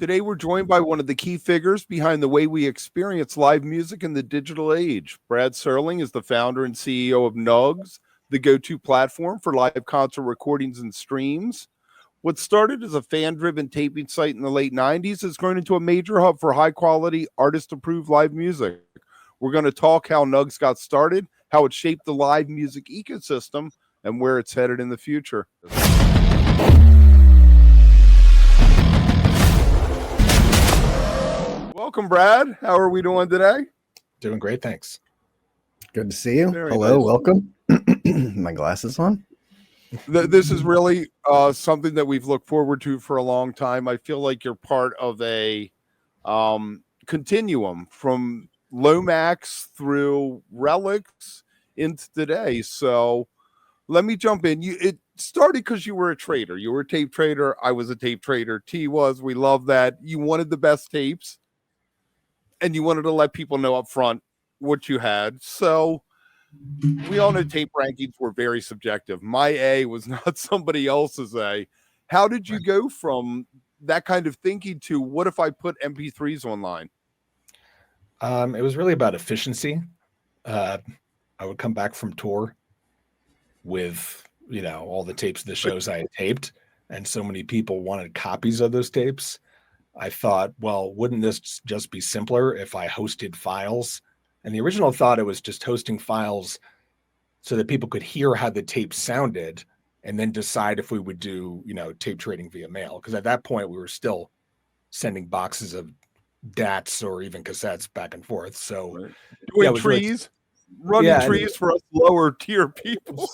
Today, we're joined by one of the key figures behind the way we experience live music in the digital age. Brad Serling is the founder and CEO of Nugs, the go-to platform for live concert recordings and streams. What started as a fan-driven taping site in the late 90s has grown into a major hub for high-quality, artist-approved live music. We're going to talk how Nugs got started, how it shaped the live music ecosystem, and where it's headed in the future. Welcome, Brad. How are we doing today? Doing great, thanks. Good to see you. Very Hello, nice. welcome. My glasses on. This is really something that we've looked forward to for a long time. I feel like you're part of a continuum from Lomax through Relics into today. So let me jump in. It started because you were a trader. You were a tape trader. I was a tape trader. T was. We love that. You wanted the best tapes, and you wanted to let people know up front what you had. So we all know tape rankings were very subjective. My A was not somebody else's A. How did you go from that kind of thinking to what if I put MP3s online? It was really about efficiency. I would come back from tour with, all the tapes of the shows I had taped, and so many people wanted copies of those tapes. I thought, well, wouldn't this just be simpler if I hosted files? And the original thought, it was just hosting files so that people could hear how the tape sounded and then decide if we would do, tape trading via mail. Because at that point, we were still sending boxes of DATs or even cassettes back and forth. So doing trees, running trees for us lower tier people.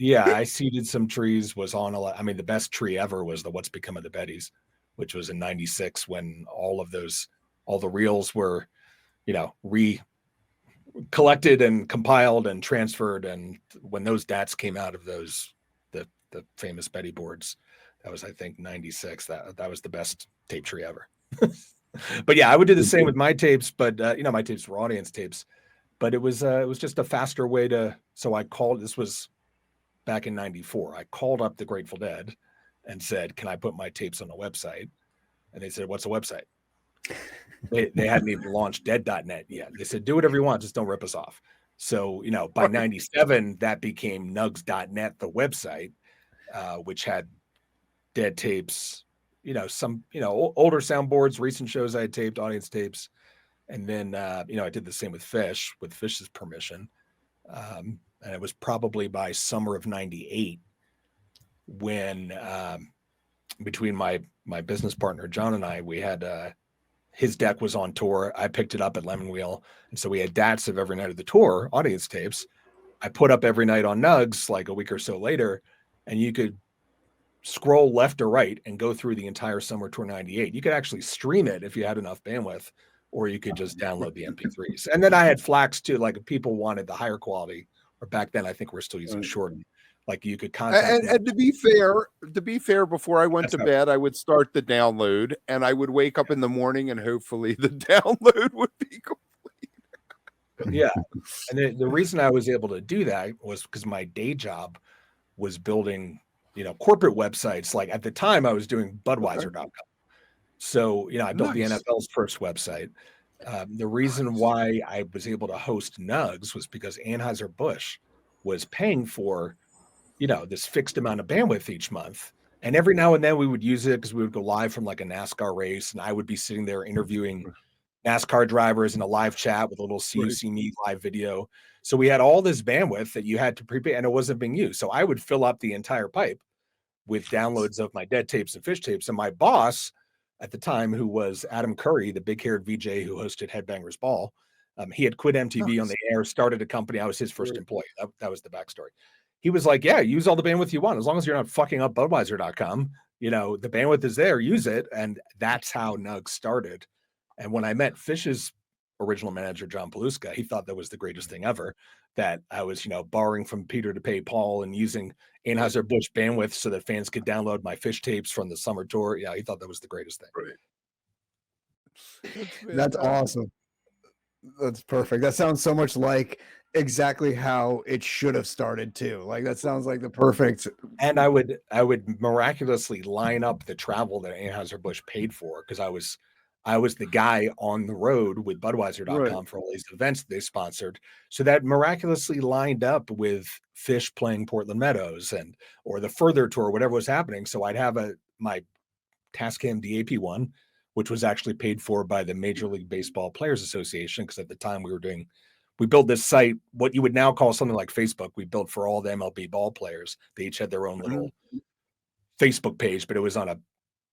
I seeded some trees, was on the best tree ever was the What's Become of the Bettys, which was in 96 when all the reels were, collected and compiled and transferred. And when those DATs came out of the famous Betty boards, that was, I think, 96. That was the best tape tree ever. But yeah, I would do the same with my tapes, but my tapes were audience tapes, but it was just a faster way this was back in 94. I called up the Grateful Dead and said, can I put my tapes on a website? And they said, what's a website? They hadn't even launched dead.net yet. They said, do whatever you want, just don't rip us off. So, by 97, that became nugs.net, the website, which had dead tapes, some, older soundboards, recent shows I had taped, audience tapes. And then, I did the same with Phish, with Phish's permission. And it was probably by summer of 98 when, between my business partner, John, and I, we had, his deck was on tour. I picked it up at Lemon Wheel. And so we had DATs of every night of the tour, audience tapes. I put up every night on Nugs like a week or so later, and you could scroll left or right and go through the entire summer tour 98. You could actually stream it if you had enough bandwidth, or you could just download the MP3s. And then I had FLACs too, like if people wanted the higher quality, or back then I think we're still using shorten. Like you could contact and to be fair, before I went to bed, I would start the download, and I would wake up in the morning, and hopefully the download would be complete. Yeah, and the reason I was able to do that was because my day job was building, corporate websites. Like at the time, I was doing Budweiser.com. So I built the NFL's first website. The reason why I was able to host Nugs was because Anheuser-Busch was paying for this fixed amount of bandwidth each month. And every now and then we would use it because we would go live from like a NASCAR race, and I would be sitting there interviewing NASCAR drivers in a live chat with a little See You See Me live video. So we had all this bandwidth that you had to prepay, and it wasn't being used. So I would fill up the entire pipe with downloads of my Dead tapes and Phish tapes. And my boss at the time, who was Adam Curry, the big-haired VJ who hosted Headbangers Ball, he had quit MTV on the air, started a company. I was his first employee. That was the backstory. He was like, yeah, use all the bandwidth you want. As long as you're not fucking up Budweiser.com, the bandwidth is there, use it. And that's how Nugs started. And when I met Phish's original manager, John Paluska, he thought that was the greatest thing ever, that I was, borrowing from Peter to pay Paul and using Anheuser-Busch bandwidth so that fans could download my Phish tapes from the summer tour. Yeah, he thought that was the greatest thing. Right. That's awesome. That's perfect. That sounds so much like exactly how it should have started too. Like that sounds like the perfect. And I would miraculously line up the travel that Anheuser-Busch paid for, because I was the guy on the road with Right. Budweiser.com for all these events they sponsored. So that miraculously lined up with Phish playing Portland Meadows or the Further Tour, whatever was happening. So I'd have my Tascam DAP one, which was actually paid for by the Major League Baseball Players Association, because at the time we built this site, what you would now call something like Facebook. We built for all the MLB ball players. They each had their own little Facebook page, but it was on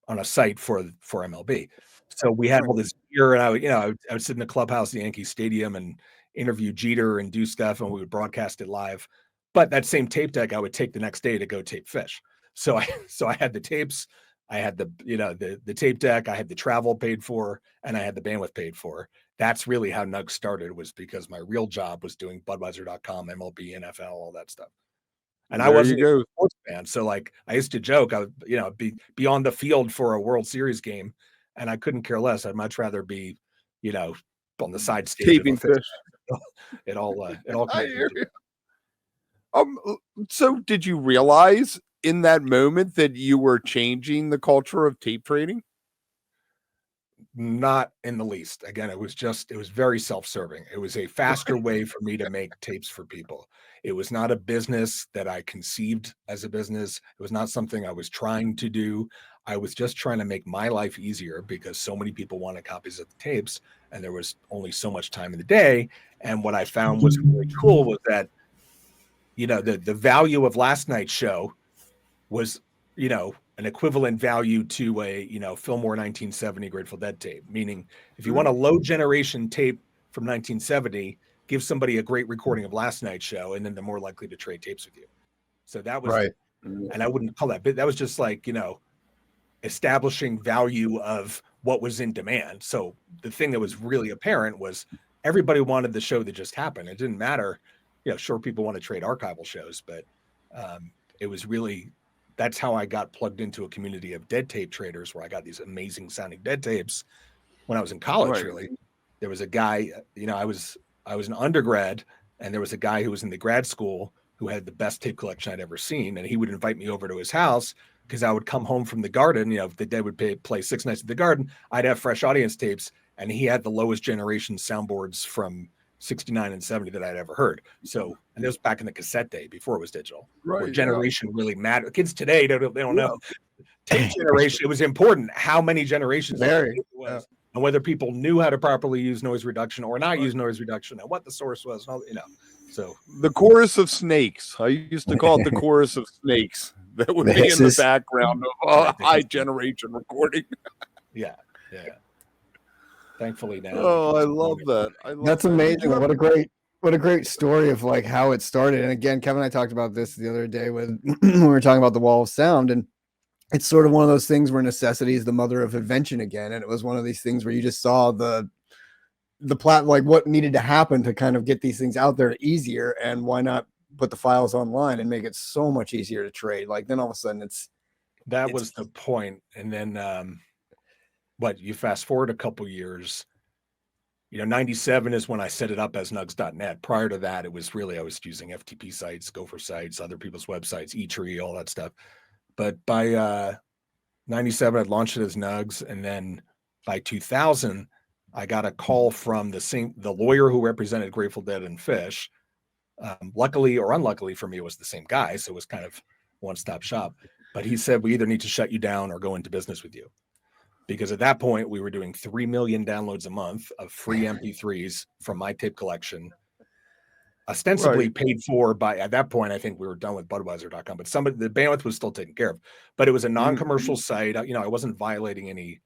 a site for MLB. So we had all this gear, and I would sit in the clubhouse at Yankee Stadium and interview Jeter and do stuff, and we would broadcast it live. But that same tape deck I would take the next day to go tape Phish. So I had the tapes, I had the tape deck, I had the travel paid for, and I had the bandwidth paid for. That's really how Nugs started, was because my real job was doing Budweiser.com, MLB, NFL, all that stuff. And I wasn't a sports fan. So like I used to joke, I would be on the field for a World Series game, and I couldn't care less. I'd much rather be, on the side stage. Taping Phish. It all I hear you. So did you realize in that moment that you were changing the culture of tape trading? Not in the least. Again, it was very self-serving. It was a faster way for me to make tapes for people. It was not a business that I conceived as a business. It was not something I was trying to do. I was just trying to make my life easier, because so many people wanted copies of the tapes and there was only so much time in the day. And what I found was really cool was that, the value of last night's show was, an equivalent value to a, Fillmore 1970 Grateful Dead tape. Meaning, if you want a low generation tape from 1970, give somebody a great recording of last night's show, and then they're more likely to trade tapes with you. So that was Right. And I wouldn't call that, but that was just like, establishing value of what was in demand. So the thing that was really apparent was everybody wanted the show that just happened. It didn't matter, sure, people want to trade archival shows, but it was really, that's how I got plugged into a community of dead tape traders, where I got these amazing sounding dead tapes when I was in college. Right. Really, there was a guy, I was an undergrad, and there was a guy who was in the grad school who had the best tape collection I'd ever seen, and he would invite me over to his house, because I would come home from the Garden. If the Dead would play 6 nights at the Garden, I'd have fresh audience tapes, and he had the lowest generation soundboards from 69 and 70 that I'd ever heard. So, and it was back in the cassette day before it was digital, where generation really mattered. Kids today, they don't know. Tape generation, it was important how many generations it was, and whether people knew how to properly use noise reduction or not use noise reduction, and what the source was, and all, So the chorus of snakes. I used to call it the chorus of snakes. That would be in the background of high generation recording. Yeah. Thankfully now. Oh, I love that. That's amazing. What a great story of like how it started. And again, Kevin and I talked about this the other day when we were talking about the Wall of Sound, and it's sort of one of those things where necessity is the mother of invention again. And it was one of these things where you just saw the like what needed to happen to kind of get these things out there easier, and why not put the files online and make it so much easier to trade. Like then all of a sudden that was the point. And then you fast forward a couple years, 97 is when I set it up as nugs.net. Prior to that, it was really, I was using FTP sites, Gopher sites, other people's websites, eTree, all that stuff. But by 97, I'd launched it as Nugs. And then by 2000, I got a call from the lawyer who represented Grateful Dead and Phish. Luckily or unluckily for me, it was the same guy. So it was kind of one-stop shop. But he said, we either need to shut you down or go into business with you. Because at that point, we were doing 3 million downloads a month of free MP3s from my tape collection, ostensibly paid for by, at that point, I think we were done with Budweiser.com, but the bandwidth was still taken care of. But it was a non-commercial site. I wasn't violating any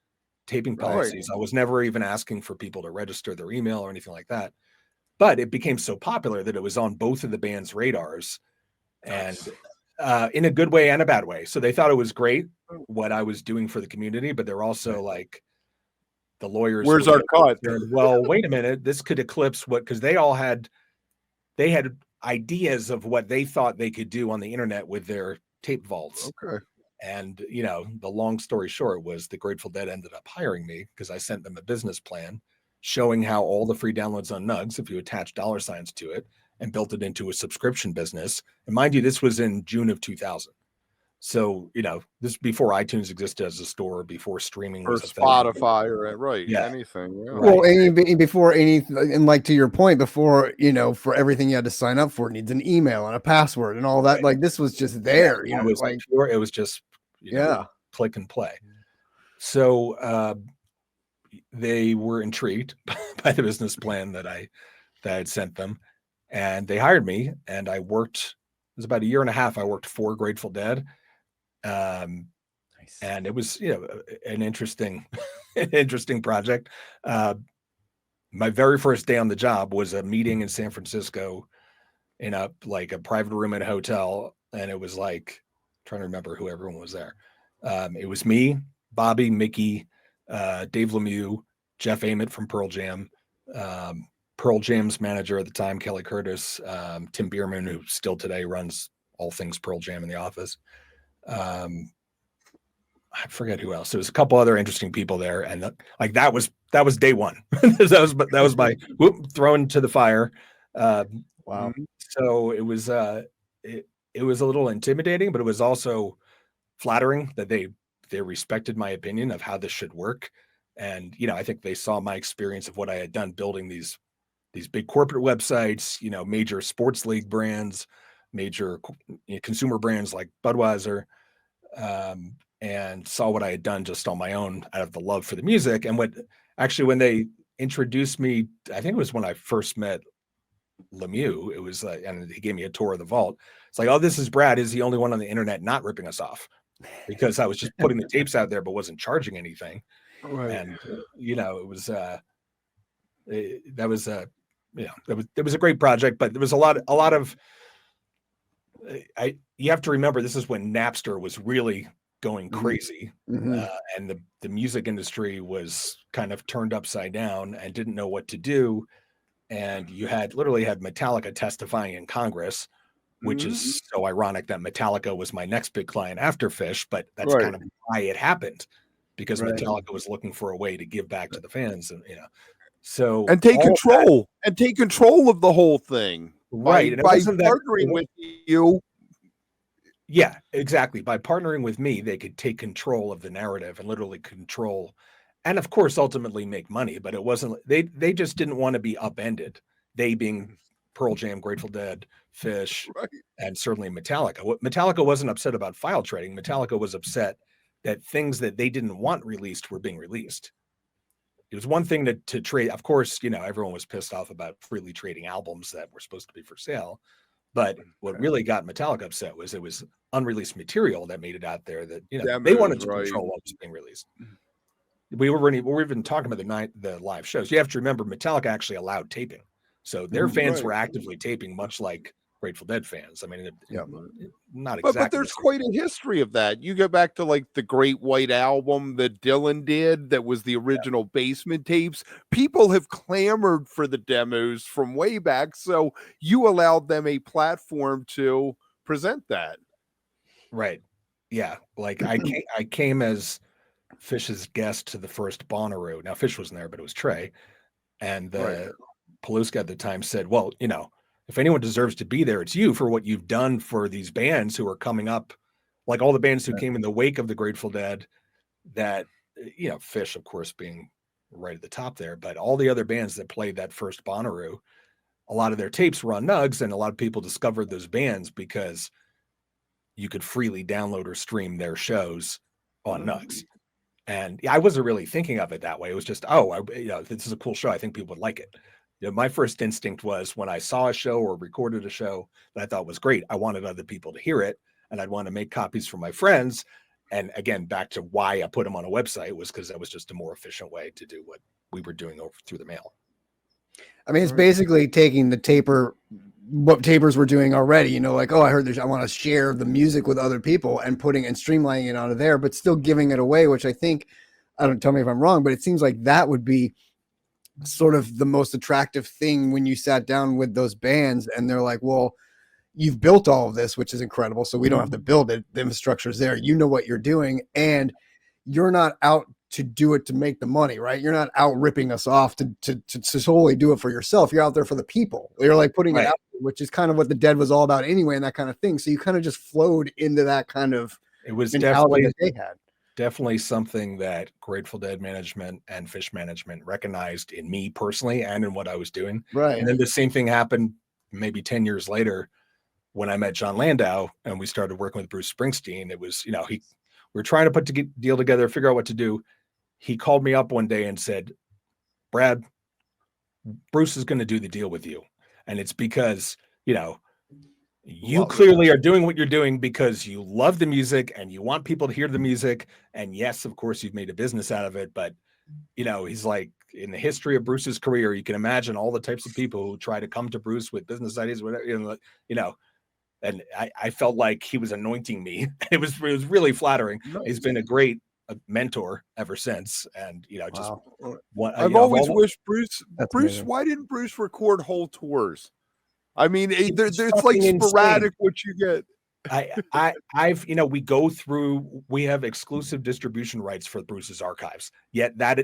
taping policies. I was never even asking for people to register their email or anything like that. But it became so popular that it was on both of the band's radars, and in a good way and a bad way. So they thought it was great what I was doing for the community, but they're also like, the lawyers, where's our cut? Well, wait a minute, this could eclipse because they had ideas of what they thought they could do on the internet with their tape vaults. Okay. And the long story short was the Grateful Dead ended up hiring me because I sent them a business plan showing how all the free downloads on Nugs, if you attach $ signs to it, and built it into a subscription business. And mind you, this was in June of 2000. So, this is before iTunes existed as a store, before streaming Or was a thing. Spotify, or right, Yeah. anything. Yeah. Well, and before anything, and like to your point, before for everything you had to sign up for, it needs an email and a password and all that. Right. Like this was just there. It was pure. It was just click and play. So they were intrigued by the business plan that I had sent them, and they hired me. And I worked. It was about a year and a half. I worked for Grateful Dead. Nice. And it was, an interesting project. My very first day on the job was a meeting in San Francisco in a private room at a hotel. And it was like, trying to remember who everyone was there. It was me, Bobby, Mickey, Dave Lemieux, Jeff Ament from Pearl Jam, Pearl Jam's manager at the time, Kelly Curtis, Tim Bierman, who still today runs all things Pearl Jam in the office. I forget who else. There was a couple other interesting people there, and that was day one. that was my thrown to the fire. Wow. So it was it was a little intimidating, but it was also flattering that they respected my opinion of how this should work. And I think they saw my experience of what I had done building these big corporate websites, major sports league brands, major consumer brands like Budweiser, and saw what I had done just on my own out of the love for the music. And when they introduced me, I think it was when I first met Lemieux, it was and he gave me a tour of the vault. It's like, oh, this is Brad. Is the only one on the internet not ripping us off, because I was just putting the tapes out there, but wasn't charging anything. Right. And, it was, it was a great project, but there was a lot of, you have to remember, this is when Napster was really going crazy. Mm-hmm. And the music industry was kind of turned upside down and didn't know what to do. And you literally had Metallica testifying in Congress, which is so ironic that Metallica was my next big client after Phish, but that's kind of why it happened, because Metallica was looking for a way to give back to the fans, and so and take control of the whole thing, right? By partnering with you. Yeah, exactly. By partnering with me, they could take control of the narrative and literally control, and of course, ultimately make money. But it wasn't. They just didn't want to be upended. They being Pearl Jam, Grateful Dead, Phish, and certainly Metallica. Metallica wasn't upset about file trading. Metallica was upset that things that they didn't want released were being released. It was one thing to trade. Of course, everyone was pissed off about freely trading albums that were supposed to be for sale. But what really got Metallica upset was it was unreleased material that made it out there that they wanted to control what was being released. We were even talking about the live shows. You have to remember, Metallica actually allowed taping, so their fans were actively taping, much like Grateful Dead fans. I mean, not exactly. But there's quite a history of that. You go back to the Great White Album that Dylan did, that was the original Basement tapes. People have clamored for the demos from way back, so you allowed them a platform to present that. Right. Yeah. I came as Phish's guest to the first Bonnaroo. Now Phish wasn't there, but it was Trey. And Paluska at the time said, well, if anyone deserves to be there, it's you, for what you've done for these bands who are coming up, like all the bands who came in the wake of the Grateful Dead, that, Phish, of course, being right at the top there, but all the other bands that played that first Bonnaroo, a lot of their tapes were on Nugs, and a lot of people discovered those bands because you could freely download or stream their shows on Nugs. And I wasn't really thinking of it that way. It was just, this is a cool show. I think people would like it. My first instinct was, when I saw a show or recorded a show that I thought was great, I wanted other people to hear it, and I'd want to make copies for my friends. And again, back to why I put them on a website, was because that was just a more efficient way to do what we were doing through the mail. I mean, it's basically taking what tapers were doing already, I heard I want to share the music with other people, and streamlining it onto there, but still giving it away, which I think, tell me if I'm wrong, but it seems like that would be sort of the most attractive thing when you sat down with those bands and they're like, well, you've built all of this, which is incredible, so we don't have to build it. The infrastructure is there. You know what you're doing, and you're not out to do it to make the money, right? You're not out ripping us off to solely do it for yourself. You're out there for the people. You're like putting it out, which is kind of what the Dead was all about anyway, and that kind of thing. So you kind of just flowed into that kind of it was mentality that they had. Definitely something that Grateful Dead management and Phish management recognized in me personally and in what I was doing. Right. And then the same thing happened maybe 10 years later when I met John Landau and we started working with Bruce Springsteen. It was, we were trying to put a deal together, figure out what to do. He called me up one day and said, Brad, Bruce is going to do the deal with you. And it's because, you clearly are doing what you're doing because you love the music and you want people to hear the music. And yes, of course, you've made a business out of it. But, he's like, in the history of Bruce's career, you can imagine all the types of people who try to come to Bruce with business ideas, whatever, and I felt like he was anointing me. It was really flattering. Nice. He's been a great mentor ever since. And, I've always wished Bruce, amazing. Why didn't Bruce record whole tours? I mean, it's like sporadic insane. What you get. We have exclusive distribution rights for Bruce's archives. Yet that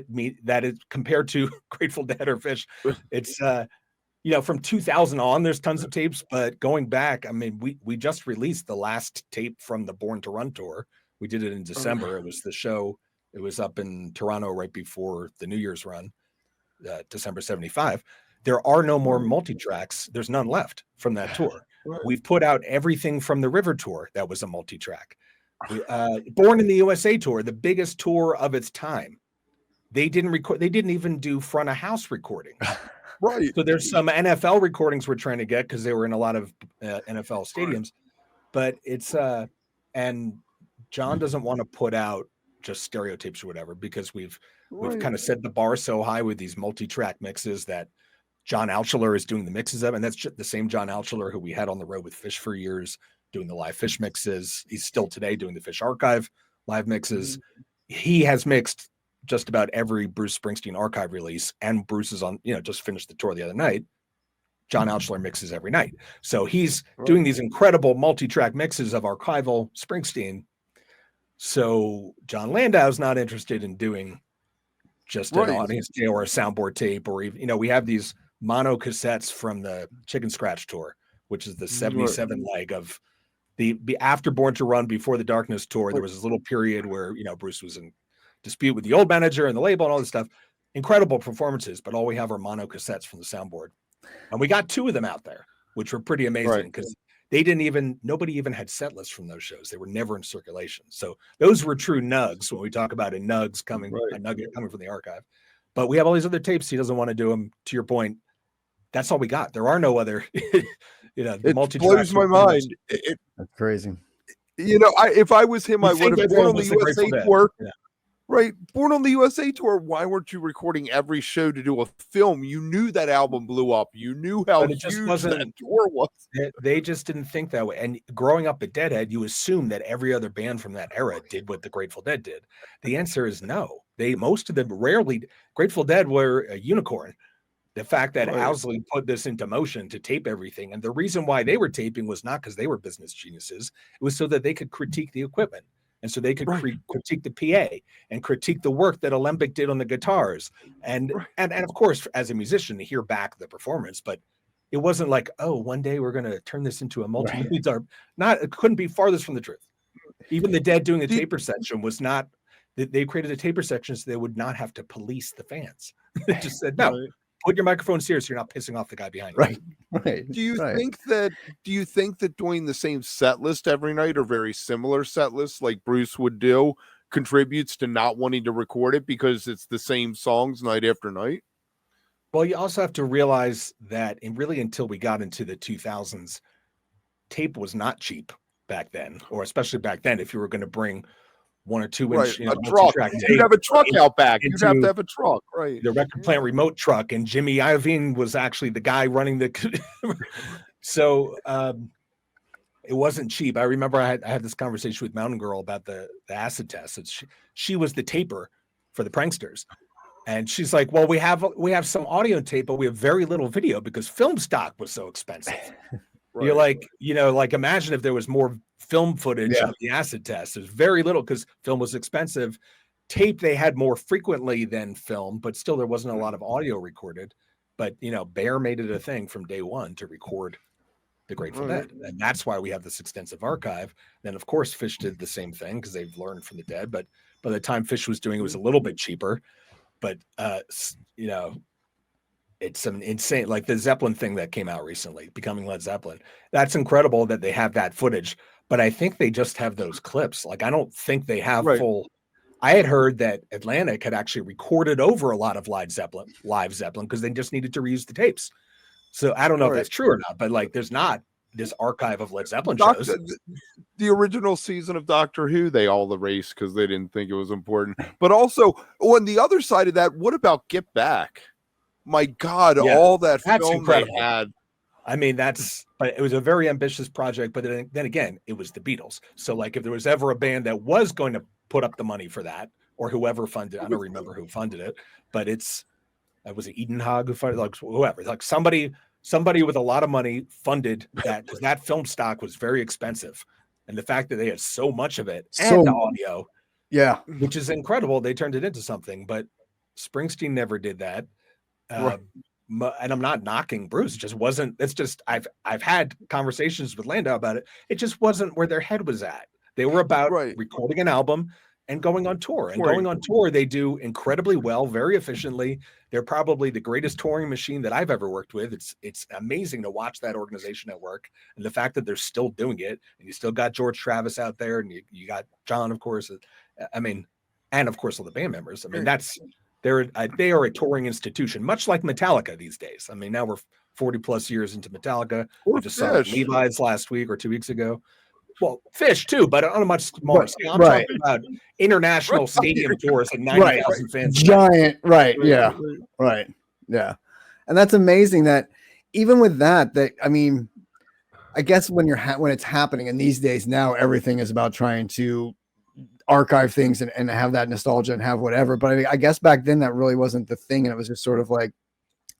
is compared to Grateful Dead or Phish, it's from 2000 on, there's tons of tapes. But going back, I mean, we just released the last tape from the Born to Run tour. We did it in December. It was the show. It was up in Toronto right before the New Year's run, December '75. There are no more multi-tracks. There's none left from that tour. Right. We've put out everything from the River tour that was a multi-track. Born in the USA tour, the biggest tour of its time. They didn't record. They didn't even do front of house recordings. Right. So there's some NFL recordings we're trying to get because they were in a lot of NFL stadiums. But it's and John doesn't want to put out just stereotypes or whatever because we've kind of set the bar so high with these multi-track mixes that John Altschuler is doing the mixes of, and that's the same John Altschuler who we had on the road with Phish for years, doing the live Phish mixes. He's still today doing the Phish archive live mixes. He has mixed just about every Bruce Springsteen archive release, and Bruce is on, just finished the tour the other night. John Altschuler mixes every night. So he's doing these incredible multi-track mixes of archival Springsteen. So John Landau's not interested in doing just an audience tape or a soundboard tape, or even, we have these mono cassettes from the Chicken Scratch tour, which is the 77 leg of the after Born to Run, before the Darkness tour. There was this little period where, Bruce was in dispute with the old manager and the label and all this stuff. Incredible performances, but all we have are mono cassettes from the soundboard. And we got 2 of them out there, which were pretty amazing because nobody even had set lists from those shows. They were never in circulation. So those were true nugs when we talk about a nugs coming, a nugget coming from the archive. But we have all these other tapes. He doesn't want to do them. To your point, that's all we got. There are no other, it blows my mind. That's crazy. If I was him, I would have Born on the USA tour. Yeah. Right. Born on the USA tour. Why weren't you recording every show to do a film? You knew that album blew up. You knew how huge that tour was. They just didn't think that way. And growing up at Deadhead, you assume that every other band from that era did what the Grateful Dead did. The answer is no. Most of them Grateful Dead were a unicorn. The fact that Owsley put this into motion to tape everything. And the reason why they were taping was not because they were business geniuses. It was so that they could critique the equipment. And so they could critique the PA and critique the work that Alembic did on the guitars. And of course, as a musician, to hear back the performance. But it wasn't like, one day we're going to turn this into a multi-million. It couldn't be farthest from the truth. Even the Dead doing the taper section was not, they created a taper section so they would not have to police the fans. They just said, no. Put your microphone serious. You're not pissing off the guy behind you. Right. Do you think that doing the same set list every night or very similar set lists like Bruce would do contributes to not wanting to record it because it's the same songs night after night? Well, you also have to realize that until we got into the 2000s, tape was not cheap back then, or especially back then, if you were going to bring 1 or 2 inch, a truck. You'd have a truck out back. You'd have to have a truck, right? The record plant remote truck, and Jimmy Iovine was actually the guy running the. So it wasn't cheap. I remember I had this conversation with Mountain Girl about the acid test. She was the taper for the Pranksters, and she's like, "Well, we have some audio tape, but we have very little video because film stock was so expensive." You're like, imagine if there was more film footage of the acid test. There's very little because film was expensive. tape they had more frequently than film, but still there wasn't a lot of audio recorded. But Bear made it a thing from day one to record the Grateful Dead, and that's why we have this extensive archive. Then of course Phish did the same thing because they've learned from the Dead, but by the time Phish was doing it, was a little bit cheaper. But it's some insane, like the Zeppelin thing that came out recently, Becoming Led Zeppelin. That's incredible that they have that footage, but I think they just have those clips. Like I don't think they have full. I had heard that Atlantic had actually recorded over a lot of live Zeppelin because they just needed to reuse the tapes. So I don't know if that's true or not, but like there's not this archive of Led Zeppelin shows. The original season of Doctor Who, they all erased because they didn't think it was important. But also on the other side of that, what about Get Back? My God, all that's film incredible. They had. I mean, but it was a very ambitious project, but then again, it was the Beatles. So like if there was ever a band that was going to put up the money for that, or whoever funded, I don't remember who funded it, but was it Edenhog who funded, like whoever, like somebody with a lot of money funded that, because that film stock was very expensive. And the fact that they had so much of it and the audio, which is incredible, they turned it into something. But Springsteen never did that. And I'm not knocking Bruce. It just wasn't. It's just I've had conversations with Landau about it. It just wasn't where their head was at. They were about recording an album and going on tour. And going on tour, they do incredibly well, very efficiently. They're probably the greatest touring machine that I've ever worked with. It's amazing to watch that organization at work, and the fact that they're still doing it. And you still got George Travis out there, and you got John, of course. I mean, and of course all the band members. I mean, they are a touring institution, much like Metallica these days. I mean, now we're 40 plus years into Metallica. We just saw Levi's last week or 2 weeks ago. Well, Phish too, but on a much smaller scale. I'm talking about international stadium tours and 90,000 fans. Giant, yeah. And that's amazing that even with that, I mean, I guess when it's happening, and these days now everything is about trying to archive things and have that nostalgia and have whatever. But I guess back then that really wasn't the thing, and it was just sort of like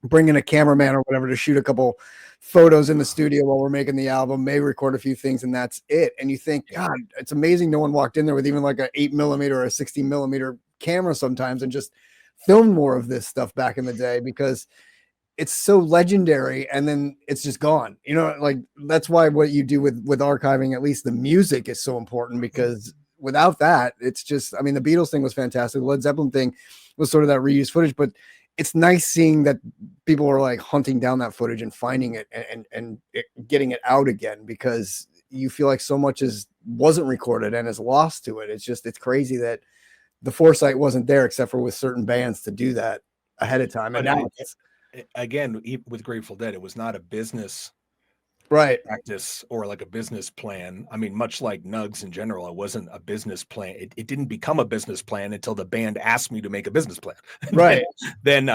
bringing a cameraman or whatever to shoot a couple photos in the studio while we're making the album, maybe record a few things, and that's it. And you think, God, it's amazing no one walked in there with even like a 8mm or a 60mm camera sometimes and just filmed more of this stuff back in the day, because it's so legendary and then it's just gone. Like that's why what you do with archiving, at least the music, is so important, because without that, it's just, I mean, the Beatles thing was fantastic. The Led Zeppelin thing was sort of that reused footage, but it's nice seeing that people are like hunting down that footage and finding it and getting it out again, because you feel like so much wasn't recorded and is lost to it. It's crazy that the foresight wasn't there, except for with certain bands, to do that ahead of time. And now again, with Grateful Dead, it was not a business practice or like a business plan. I mean, much like Nugs in general, it wasn't a business plan. It didn't become a business plan until the band asked me to make a business plan. Then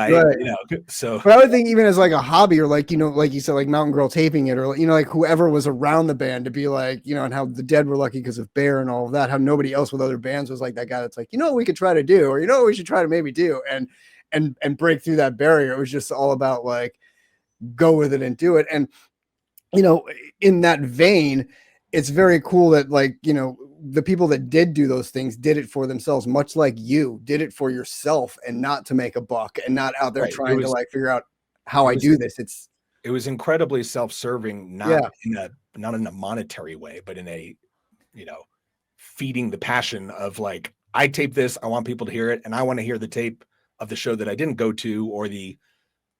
so. But I would think even as like a hobby, or like, like you said, like Mountain Girl taping it, or like whoever was around the band to be like, and how the Dead were lucky because of Bear and all of that, how nobody else with other bands was like that guy that's like, what we could try to do, or what we should try to maybe do, and break through that barrier. It was just all about like, go with it and do it. And in that vein, it's very cool that like, the people that did do those things did it for themselves, much like you did it for yourself and not to make a buck and not out there trying to like figure out how I do this. It was incredibly self-serving, not in a monetary way, but in a, feeding the passion of like, I tape this, I want people to hear it, and I want to hear the tape of the show that I didn't go to, or the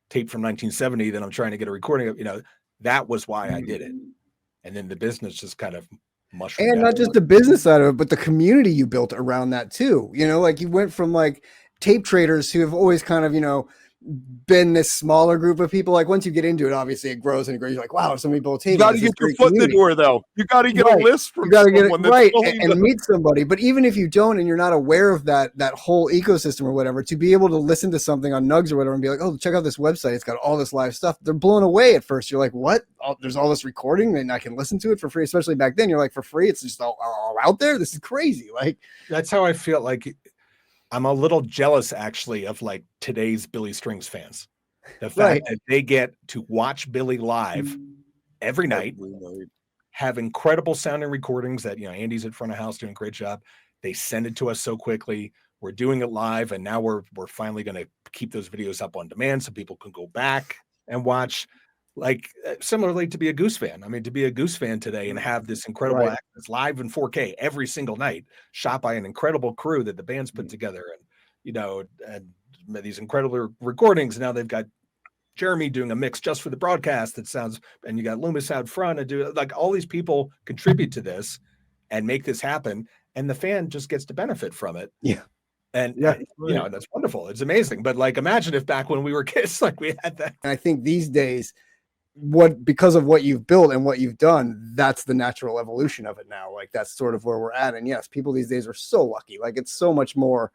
tape from 1970 that I'm trying to get a recording of, that was why I did it. And then the business just kind of mushroomed. And not just the business side of it, but the community you built around that too. Like you went from like tape traders who have always kind of, been this smaller group of people. Like once you get into it, obviously it grows and it grows. You're like, wow, so many people tape. You got to get your foot in the door, though. You got to get a list from someone and meet somebody. But even if you don't and you're not aware of that whole ecosystem or whatever, to be able to listen to something on Nugs or whatever and be like, oh, check out this website, it's got all this live stuff. They're blown away at first. You're like, what? There's all this recording and I can listen to it for free. Especially back then, you're like, for free, it's just all out there. This is crazy. Like that's how I feel. Like I'm a little jealous actually of like today's Billy Strings fans. The fact that they get to watch Billy live every night, have incredible sounding recordings that, Andy's at front of house doing a great job. They send it to us so quickly. we're doing it live, and now we're finally going to keep those videos up on demand so people can go back and watch. Like similarly to be a Goose fan. I mean, to be a Goose fan today and have this incredible act that's live in 4K every single night, shot by an incredible crew that the band's put together, and and these incredible recordings. Now they've got Jeremy doing a mix just for the broadcast that sounds, and you got Loomis out front, and do like all these people contribute to this and make this happen, and the fan just gets to benefit from it. Yeah. And that's wonderful. It's amazing. But like, imagine if back when we were kids, like we had that. And I think these days, because of what you've built and what you've done, that's the natural evolution of it now. Like that's sort of where we're at. And yes, people these days are so lucky. Like it's so much more.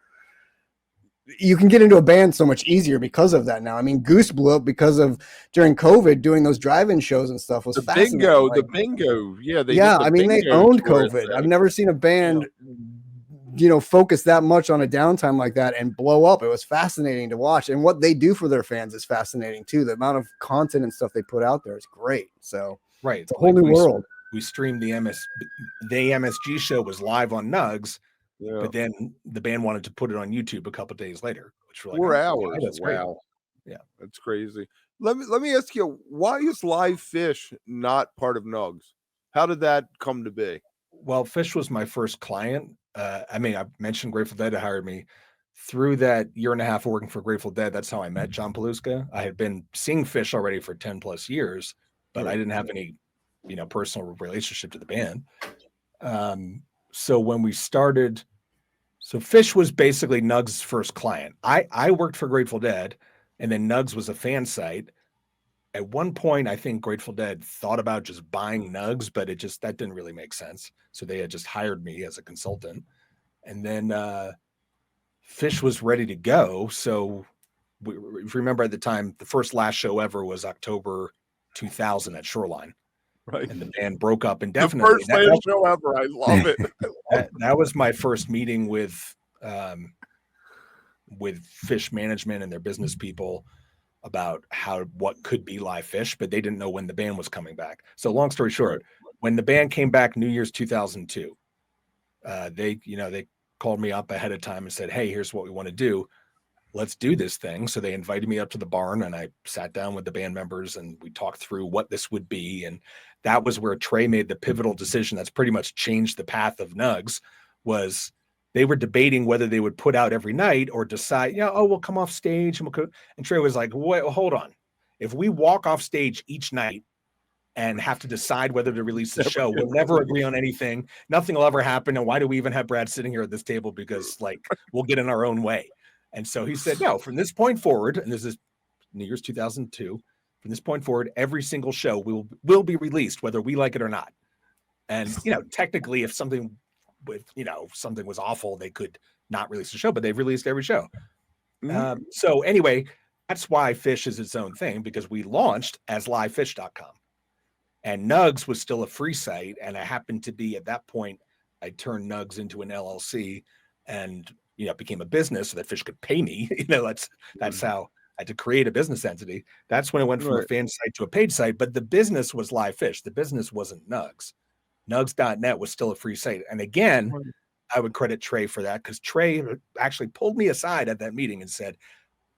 You can get into a band so much easier because of that now. I mean, Goose blew up because of during COVID doing those drive-in shows and stuff was fascinating. The bingo. Yeah. I mean, they owned COVID. I've never seen a band, focus that much on a downtime like that and blow up. It was fascinating to watch. And what they do for their fans is fascinating too. The amount of content and stuff they put out there is great. So it's a whole new world. We streamed the MSG show was live on Nugs. Yeah. But then the band wanted to put it on YouTube a couple of days later, which were like 4 hours. That's wow. Yeah, that's crazy. Let me ask you, why is live Phish not part of Nugs? How did that come to be? Well, Phish was my first client. I mentioned Grateful Dead hired me through that year and a half of working for Grateful Dead. That's how I met John Paluska. I had been seeing Phish already for 10 plus years, but I didn't have any, personal relationship to the band. So when we started, Phish was basically Nugs' first client. I worked for Grateful Dead, and then Nugs was a fan site. At one point, I think Grateful Dead thought about just buying Nugs, but that didn't really make sense. So they had just hired me as a consultant. And then Phish was ready to go. So if you remember at the time, the last show ever was October 2000 at Shoreline. Right. And the band broke up indefinitely. The first show ever. I love it. That was my first meeting with Phish management and their business people about what could be live Phish, but they didn't know when the band was coming back. So long story short, when the band came back New Year's 2002, they called me up ahead of time and said, "Hey, here's what we want to do. Let's do this thing." So they invited me up to the barn, and I sat down with the band members and we talked through what this would be. And that was where Trey made the pivotal decision that's pretty much changed the path of Nugs. Was they were debating whether they would put out every night or decide, we'll come off stage. And Trey was like, wait, hold on. If we walk off stage each night and have to decide whether to release the show, we'll never agree on anything. Nothing will ever happen. And why do we even have Brad sitting here at this table? Because we'll get in our own way. And so he said, no, from this point forward, and this is New Year's 2002, from this point forward, every single show will be released, whether we like it or not. And, technically, if something was awful, they could not release the show, but they've released every show. Mm-hmm. So anyway, that's why Phish is its own thing, because we launched as livephish.com. And Nugs was still a free site. And I happened to be, at that point, I turned Nugs into an LLC and it became a business so that Phish could pay me. That's how I had to create a business entity. That's when it went from a fan site to a paid site, but the business was live Phish. The business wasn't Nugs. Nugs.net was still a free site. And again, I would credit Trey for that, because Trey actually pulled me aside at that meeting and said,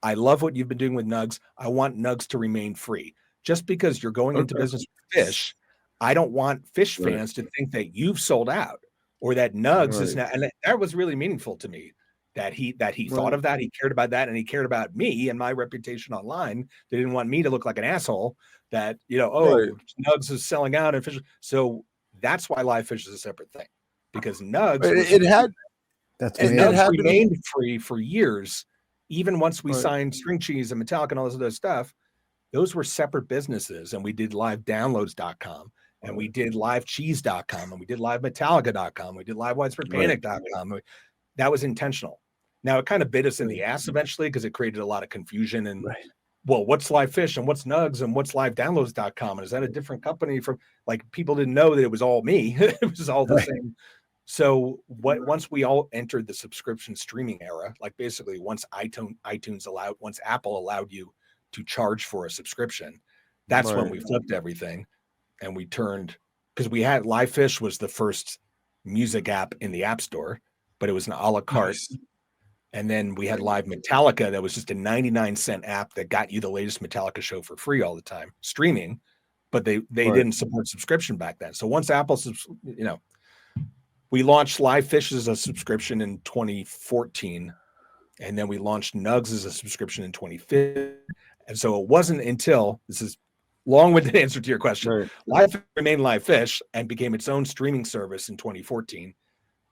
I love what you've been doing with Nugs. I want Nugs to remain free. Just because you're going into business with Phish, I don't want Phish fans to think that you've sold out or that Nugs is not. And that was really meaningful to me. That he thought of that, he cared about that, and he cared about me and my reputation online. They didn't want me to look like an asshole that, Nugs is selling out and Phish. So that's why live Phish is a separate thing, because Nugs Nugs remained free for years, even once we signed String Cheese and Metallica and all this other stuff. Those were separate businesses, and we did livedownloads.com, and we did livecheese.com, and we did livemetallica.com, we did livewidespreadpanic.com. That was intentional. Now, it kind of bit us in the ass eventually, because it created a lot of confusion and, well, what's Live Phish and what's Nugs and what's livedownloads.com? And is that a different company from, people didn't know that it was all me. It was all the same. So once we all entered the subscription streaming era, basically once once Apple allowed you to charge for a subscription, that's when we flipped everything. And we turned, because we had Live Phish was the first music app in the App Store, but it was an a la carte And then we had Live Metallica, that was just a 99-cent app that got you the latest Metallica show for free all the time, streaming, but they didn't support subscription back then. So once Apple, we launched Live Phish as a subscription in 2014, and then we launched Nugs as a subscription in 2015. And so it wasn't until, this is long-winded answer to your question, Live remained Live Phish and became its own streaming service in 2014.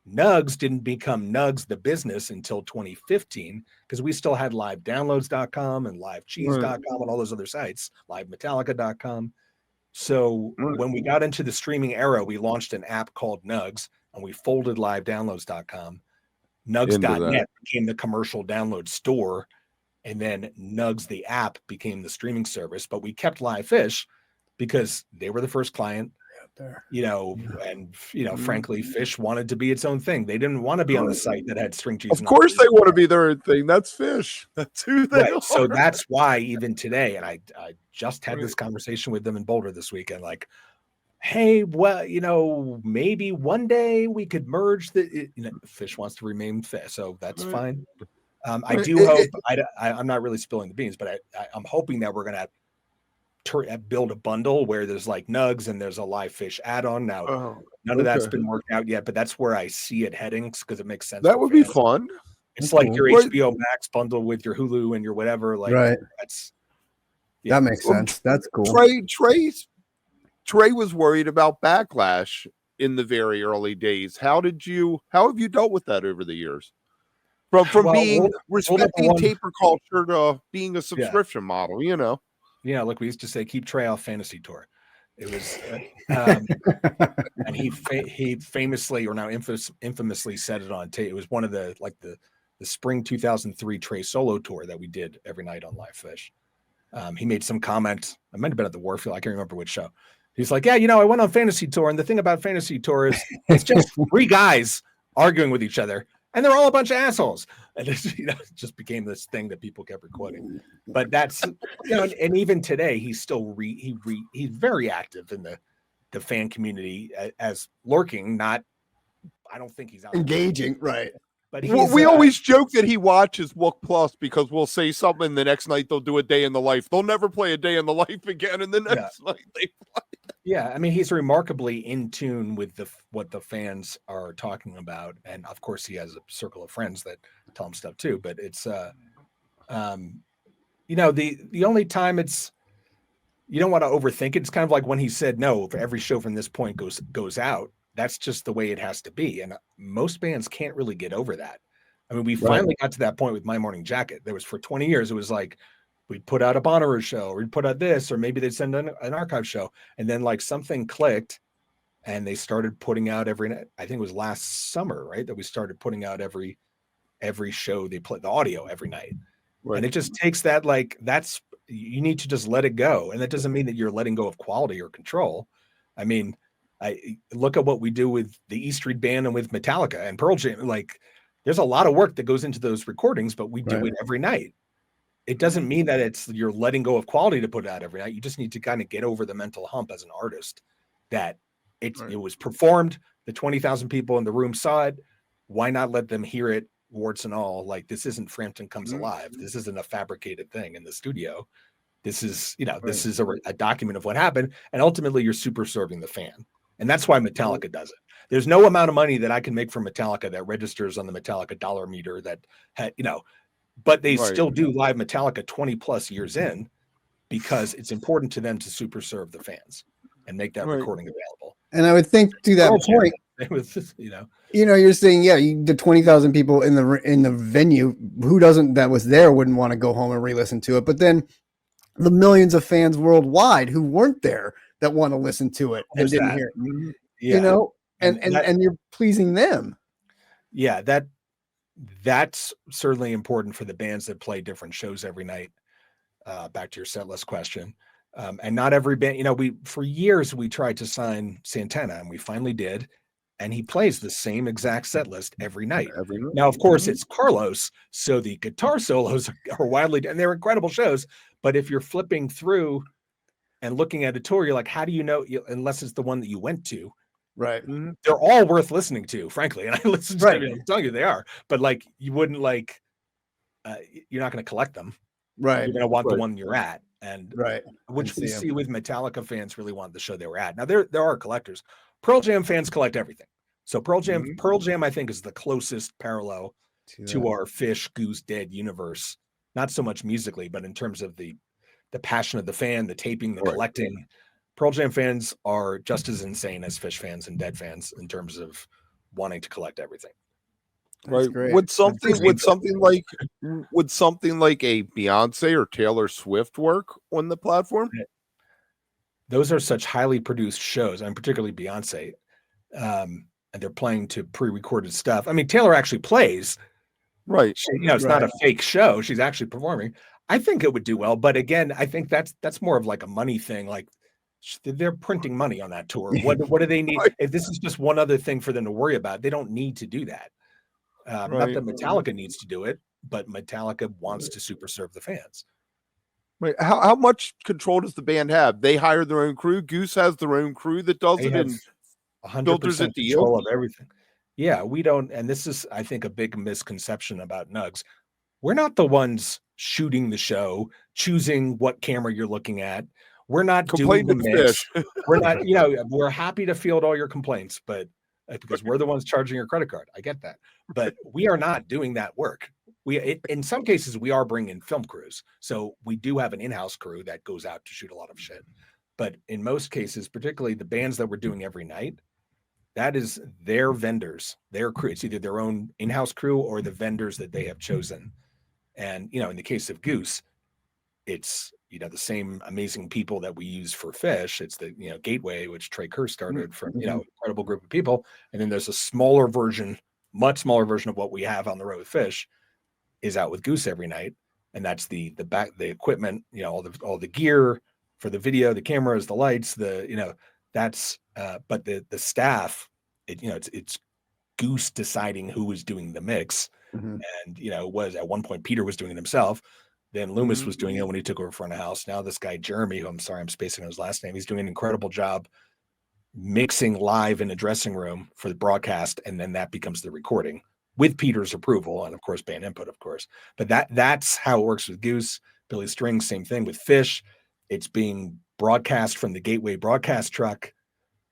Nugs didn't become Nugs the business until 2015, because we still had livedownloads.com and livecheese.com and all those other sites, livemetallica.com. So when we got into the streaming era, we launched an app called Nugs, and we folded livedownloads.com. Nugs.net became the commercial download store, and then Nugs, the app, became the streaming service. But we kept Live Phish because they were the first client. There, and frankly, Phish wanted to be its own thing. They didn't want to be on the site that had string cheese. Of course, they want to be their own thing. That's Phish. That's who they are. So that's why even today, and I just had this conversation with them in Boulder this weekend. Like, hey, well, maybe one day we could merge the. Phish wants to remain Phish, so that's fine. I do hope. I'm not really spilling the beans, but I'm hoping that we're gonna build a bundle where there's like Nugs and there's a Live Phish add-on. Now, none of that's been worked out yet, but that's where I see it heading, because it makes sense. That would be fun. It's like your HBO Max bundle with your Hulu and your whatever. Like that makes sense. That's cool. Trey was worried about backlash in the very early days. How have you dealt with that over the years? From being respecting taper culture to being a subscription model, Yeah, like we used to say, keep Trey off Fantasy Tour. It was, and he famously, or now infamously, said it on tape. It was one of the spring 2003 Trey solo tour that we did every night on Live Phish. He made some comment. I might have been at the Warfield. I can't remember which show. He's like, yeah, I went on Fantasy Tour, and the thing about Fantasy Tour is it's just three guys arguing with each other, and they're all a bunch of assholes. And it just became this thing that people kept recording. But that's, and even today, he's still he's very active in the fan community as lurking. Not, I don't think he's out engaging, right? But we always joke that he watches Book Plus, because we'll say something the next night, they'll do a day in the life. They'll never play a day in the life again, and the next night they play. Yeah, I mean, he's remarkably in tune with what the fans are talking about, and of course, he has a circle of friends that tell him stuff too. But it's, the only time it's, you don't want to overthink it. It's kind of like when he said no for every show from this point goes out. That's just the way it has to be, and most bands can't really get over that. I mean, we finally got to that point with My Morning Jacket. There was, for 20 years, it was like, we'd put out a Bonnaroo show, or we'd put out this, or maybe they'd send an archive show. And then like something clicked, and they started putting out every night. I think it was last summer, right? That we started putting out every show. They play the audio every night. Right. And it just takes that, you need to just let it go. And that doesn't mean that you're letting go of quality or control. I mean, I look at what we do with the E Street Band and with Metallica and Pearl Jam. Like, there's a lot of work that goes into those recordings, but we do it every night. It doesn't mean that you're letting go of quality to put it out every night. You just need to kind of get over the mental hump as an artist that it was performed. The 20,000 people in the room saw it. Why not let them hear it, warts and all? Like, this isn't Frampton Comes Alive. This isn't a fabricated thing in the studio. This is, this is a document of what happened. And ultimately, you're super serving the fan. And that's why Metallica does it. There's no amount of money that I can make from Metallica that registers on the Metallica dollar meter that had, but they still do Live Metallica 20 plus years in, because it's important to them to super serve the fans and make that recording available. And I would think to that point, you're saying, the 20,000 people in the venue, that was there wouldn't want to go home and re-listen to it. But then the millions of fans worldwide who weren't there that want to listen to it and didn't hear it, and you're pleasing them. Yeah, that's certainly important for the bands that play different shows every night. Back to your set list question. And not every band, for years we tried to sign Santana, and we finally did. And he plays the same exact set list every night. Now, of course, it's Carlos, so the guitar solos are wildly, and they're incredible shows. But if you're flipping through and looking at a tour, you're like, how do you know, unless it's the one that you went to? Right. They're all worth listening to, frankly. And I listen to them, I'm telling you they are. But you wouldn't you're not going to collect them. Right. You're going to want the Right. one you're at, and Right. which And we see 'em. see with Metallica fans really want the show they were at. Now there are collectors. Pearl Jam fans collect everything. So Pearl Jam, I think, is the closest parallel to our Phish, Goose, Dead universe. Not so much musically, but in terms of the passion of the fan, the taping, the collecting. Pearl Jam fans are just as insane as Phish fans and Dead fans in terms of wanting to collect everything. Right. Great. Would something like a Beyonce or Taylor Swift work on the platform? Those are such highly produced shows, and particularly Beyonce. And they're playing to pre-recorded stuff. I mean, Taylor actually plays. Right. It's not a fake show. She's actually performing. I think it would do well, but again, I think that's more of like a money thing. Like they're printing money on that tour. What do they need? If this is just one other thing for them to worry about, they don't need to do that. Not that Metallica needs to do it, but Metallica wants to super serve the fans. Right. How much control does the band have? They hire their own crew. Goose has their own crew that does it and 100% control of everything. Yeah, we don't, and this is, I think, a big misconception about Nugs. We're not the ones shooting the show, choosing what camera you're looking at. We're not doing the mix. We're not, we're happy to field all your complaints, but because we're the ones charging your credit card. I get that. But we are not doing that work. In some cases, we are bringing film crews. So we do have an in-house crew that goes out to shoot a lot of shit. But in most cases, particularly the bands that we're doing every night, that is their vendors, their crew. It's either their own in-house crew or the vendors that they have chosen. And, in the case of Goose, it's, the same amazing people that we use for Phish. It's the, Gateway, which Trey Kerr started from, incredible group of people. And then there's a smaller version, much smaller version of what we have on the road with Phish is out with Goose every night. And that's the equipment, all the gear for the video, the cameras, the lights, that's, but the staff, it's Goose deciding who is doing the mix. And, was at one point, Peter was doing it himself. Then Loomis was doing it when he took over front of house. Now this guy, Jeremy, who I'm sorry, I'm spacing on his last name. He's doing an incredible job mixing live in a dressing room for the broadcast. And then that becomes the recording with Peter's approval. And of course, band input, of course, but that's how it works with Goose. Billy Strings, same thing with Phish. It's being broadcast from the Gateway broadcast truck,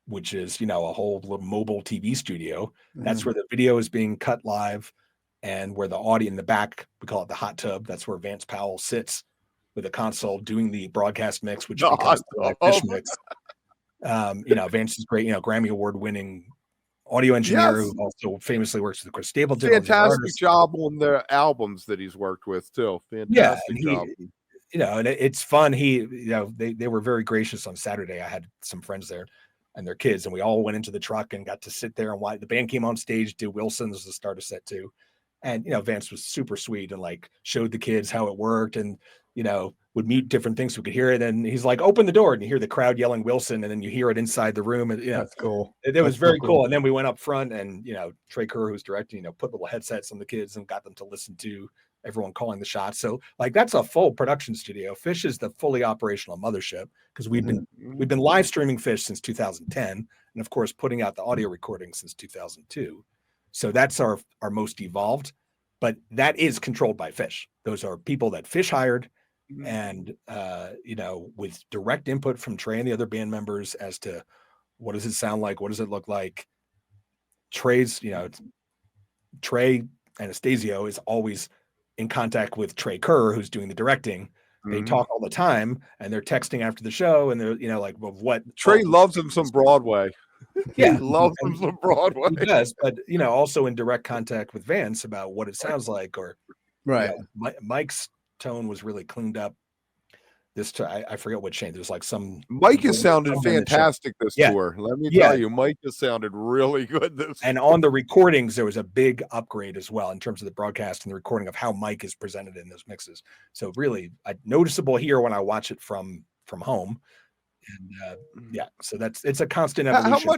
which is, a whole little mobile TV studio. That's where the video is being cut live. And where the audio in the back, we call it the hot tub. That's where Vance Powell sits with a console doing the broadcast mix, which becomes the Phish mix. Vance is great, Grammy Award winning audio engineer who also famously works with Chris Stapleton. Fantastic job on the albums that he's worked with too. Fantastic job. And it's fun. They were very gracious on Saturday. I had some friends there and their kids, and we all went into the truck and got to sit there and watch. The band came on stage, did Wilson's to start a set too. And, Vance was super sweet and like showed the kids how it worked and, would mute different things so we could hear it. And he's like, open the door, and you hear the crowd yelling Wilson, and then you hear it inside the room. And, that's cool. It was very cool. And then we went up front and, Trey Kerr, who's directing, put little headsets on the kids and got them to listen to everyone calling the shots. So like, that's a full production studio. Phish is the fully operational mothership because we've been live streaming Phish since 2010. And of course, putting out the audio recording since 2002. So that's our most evolved, but that is controlled by Phish. Those are people that Phish hired and, with direct input from Trey and the other band members as to what does it sound like? What does it look like? Trey Anastasio is always in contact with Trey Kerr, who's doing the directing. They talk all the time and they're texting after the show and they're, like, well, what Trey loves him some Broadway. Yeah, he loves him some Broadway. He does, but also in direct contact with Vance about what it sounds like, or Mike's tone was really cleaned up. I forget what Shane. There's like some. Mike has sounded fantastic this tour. Let me tell you, Mike has sounded really good this. And on the recordings, there was a big upgrade as well in terms of the broadcast and the recording of how Mike is presented in those mixes. So really, noticeable here when I watch it from home. And so it's a constant evolution.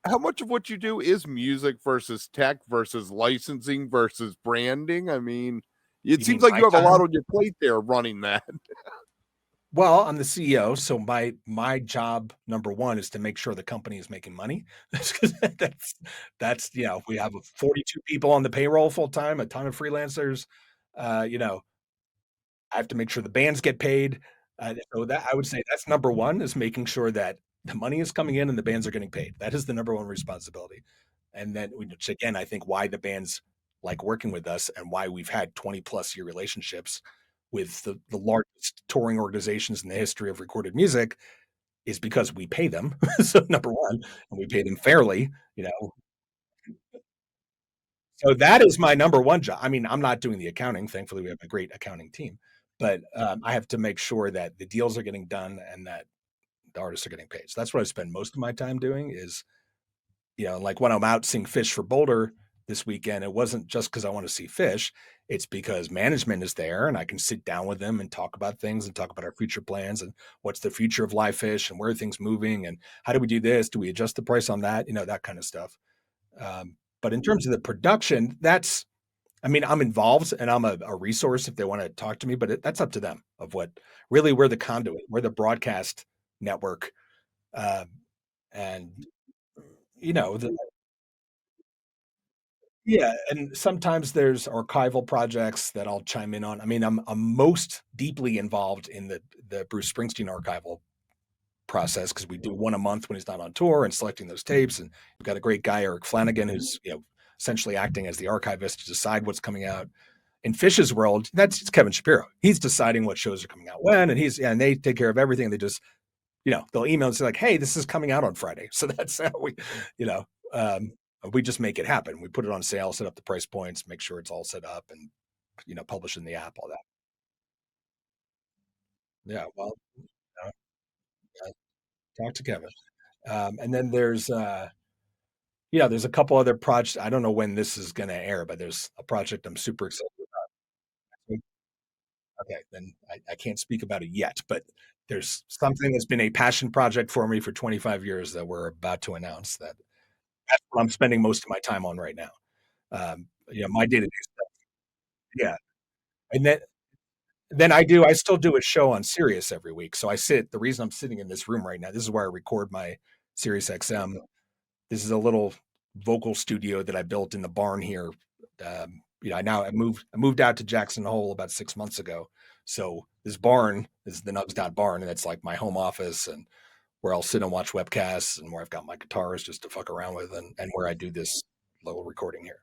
How much of what you do is music versus tech versus licensing versus branding? I mean, it seems like you have a lot on your plate there running that. Well, I'm the CEO, so my job number one is to make sure the company is making money. That's we have 42 people on the payroll full time, a ton of freelancers. You know, I have to make sure the bands get paid. So that I would say that's number one is making sure that the money is coming in and the bands are getting paid. That is the number one responsibility. And then, which again, I think why the bands like working with us and why we've had 20 plus year relationships with the largest touring organizations in the history of recorded music is because we pay them. So number one, and we pay them fairly, So that is my number one job. I mean, I'm not doing the accounting. Thankfully, we have a great accounting team, but I have to make sure that the deals are getting done and that the artists are getting paid. So that's what I spend most of my time doing is, like when I'm out seeing Phish for Boulder this weekend, it wasn't just because I want to see Phish. It's because management is there and I can sit down with them and talk about things and talk about our future plans and what's the future of live Phish and where are things moving and how do we do this? Do we adjust the price on that? That kind of stuff. But in terms of the production, I'm involved and I'm a resource if they want to talk to me, but that's up to them of we're the conduit, we're the broadcast network. And, yeah. And sometimes there's archival projects that I'll chime in on. I mean, I'm most deeply involved in the Bruce Springsteen archival process because we do one a month when he's not on tour and selecting those tapes. And we've got a great guy, Eric Flanagan, who's essentially acting as the archivist to decide what's coming out. In Phish's world, that's Kevin Shapiro. He's deciding what shows are coming out when, and they take care of everything. They just, they'll email and say like, "Hey, this is coming out on Friday." So that's how we just make it happen. We put it on sale, set up the price points, make sure it's all set up, and publish in the app, all that. Yeah, well, uh, talk to Kevin. And then there's there's a couple other projects. I don't know when this is going to air, but there's a project I'm super excited about. Okay, then I can't speak about it yet, but there's something that's been a passion project for me for 25 years that we're about to announce. That's what I'm spending most of my time on right now. My day-to-day stuff. Yeah, and then I still do a show on Sirius every week. So the reason I'm sitting in this room right now, this is where I record my Sirius XM. This is a little vocal studio that I built in the barn here. I moved out to Jackson Hole about 6 months ago. So this barn is the Nugs barn, and it's like my home office and where I'll sit and watch webcasts and where I've got my guitars just to fuck around with and where I do this little recording here.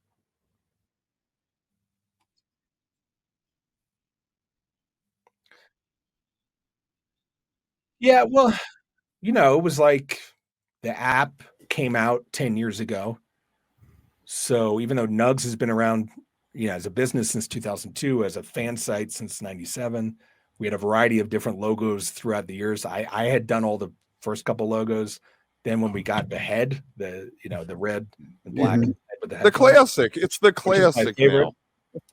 Yeah, well, it was like the app came out 10 years ago. So even though Nugs has been around, as a business since 2002, as a fan site since 97, we had a variety of different logos throughout the years. I had done all the first couple logos. Then when we got the head, the red and black, with the classic, it's the classic now.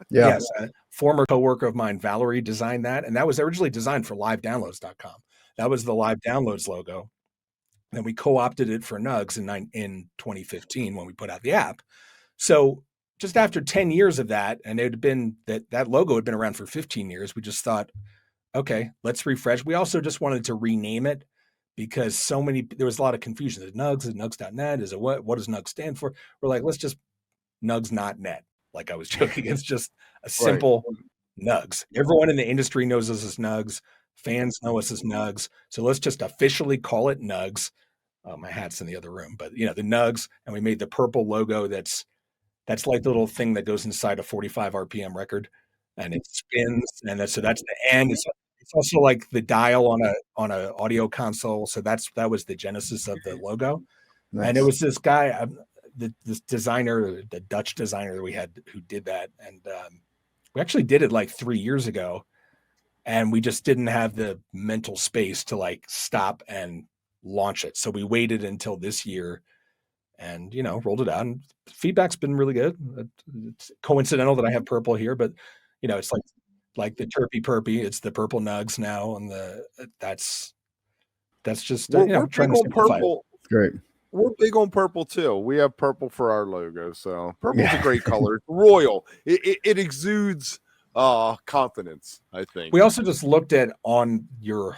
Yeah. Yes, a former coworker of mine, Valerie, designed that, and that was originally designed for livedownloads.com. That was the Live Downloads logo. Then we co-opted it for Nugs in 2015 when we put out the app. So just after 10 years of that, and it had been that logo had been around for 15 years, we just thought, okay, let's refresh. We also just wanted to rename it because there was a lot of confusion. Is it Nugs? Is it Nugs.net? Is it what does Nugs stand for? We're like, let's just Nugs not net. Like I was joking. It's just a simple Nugs. Everyone in the industry knows us as Nugs. Fans know us as Nugs. So let's just officially call it Nugs. My hat's in the other room, but the Nugs, and we made the purple logo. That's like the little thing that goes inside a 45 RPM record, and it spins, and that's the end. It's also like the dial on a audio console. So that was the genesis of the logo. Nice. And it was this guy, this designer, the Dutch designer that we had who did that, and we actually did it like 3 years ago, and we just didn't have the mental space to like stop and launch it. So we waited until this year and, rolled it out, and feedback's been really good. It's coincidental that I have purple here, but it's like the Terpy Perpy, it's the purple Nugs now. And that's just, we're trying big to on purple. Great. We're big on purple too. We have purple for our logo. So purple's a great color. It's royal. It exudes continents, I think. We also just looked at on your